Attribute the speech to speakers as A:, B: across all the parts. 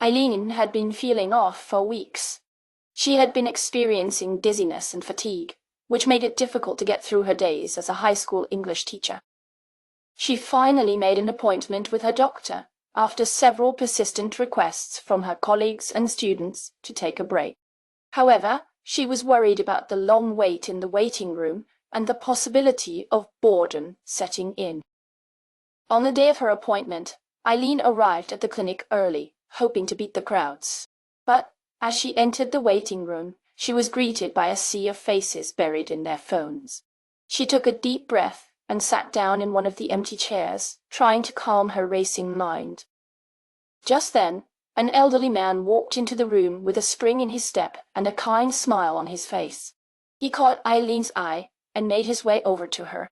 A: Eileen had been feeling off for weeks. She had been experiencing dizziness and fatigue, which made it difficult to get through her days as a high school English teacher. She finally made an appointment with her doctor after several persistent requests from her colleagues and students to take a break. However, she was worried about the long wait in the waiting room and the possibility of boredom setting in. On the day of her appointment, Eileen arrived at the clinic early, hoping to beat the crowds. But as she entered the waiting room, she was greeted by a sea of faces buried in their phones. She took a deep breath and sat down in one of the empty chairs, trying to calm her racing mind. Just then, an elderly man walked into the room with a spring in his step and a kind smile on his face. He caught Eileen's eye and made his way over to her.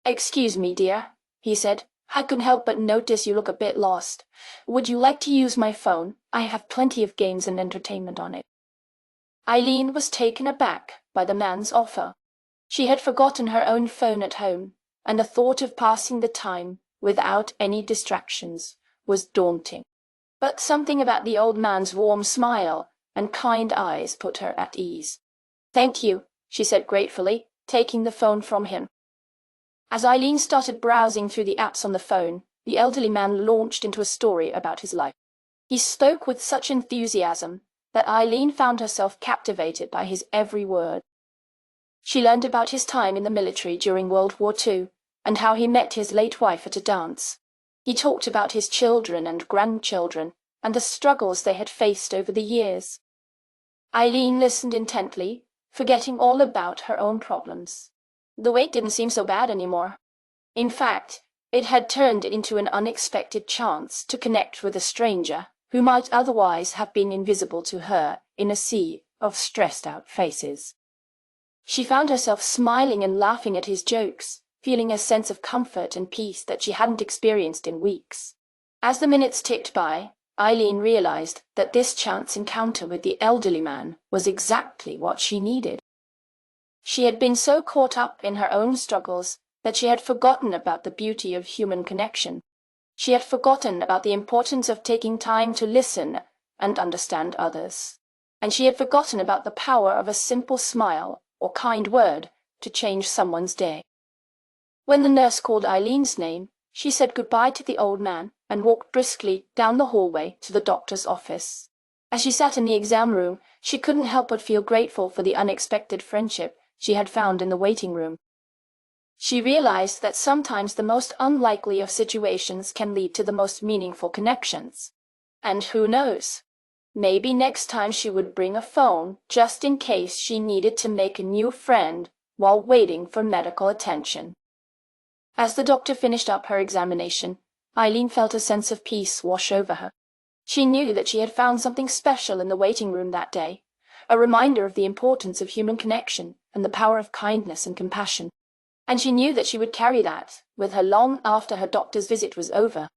A: "Excuse me, dear," he said. "I couldn't help but notice you look a bit lost. Would you like to use my phone? I have plenty of games and entertainment on it." Eileen was taken aback by the man's offer. She had forgotten her own phone at home, and the thought of passing the time without any distractions was daunting. But something about the old man's warm smile and kind eyes put her at ease. "Thank you," she said gratefully, taking the phone from him. As Eileen started browsing through the apps on the phone, the elderly man launched into a story about his life. He spoke with such enthusiasm that Eileen found herself captivated by his every word. She learned about his time in the military during World War II and how he met his late wife at a dance. He talked about his children and grandchildren and the struggles they had faced over the years. Eileen listened intently, forgetting all about her own problems. The wait didn't seem so bad anymore. In fact, it had turned into an unexpected chance to connect with a stranger who might otherwise have been invisible to her in a sea of stressed-out faces. She found herself smiling and laughing at his jokes, feeling a sense of comfort and peace that she hadn't experienced in weeks. As the minutes ticked by, Eileen realized that this chance encounter with the elderly man was exactly what she needed. She had been so caught up in her own struggles that she had forgotten about the beauty of human connection. She had forgotten about the importance of taking time to listen and understand others. And she had forgotten about the power of a simple smile or kind word to change someone's day. When the nurse called Eileen's name, she said goodbye to the old man and walked briskly down the hallway to the doctor's office. As she sat in the exam room, she couldn't help but feel grateful for the unexpected friendship she had found in the waiting room. She realized that sometimes the most unlikely of situations can lead to the most meaningful connections. And who knows? Maybe next time she would bring a phone just in case she needed to make a new friend while waiting for medical attention. As the doctor finished up her examination, Eileen felt a sense of peace wash over her. She knew that she had found something special in the waiting room that day, a reminder of the importance of human connection and the power of kindness and compassion. And she knew that she would carry that with her long after her doctor's visit was over.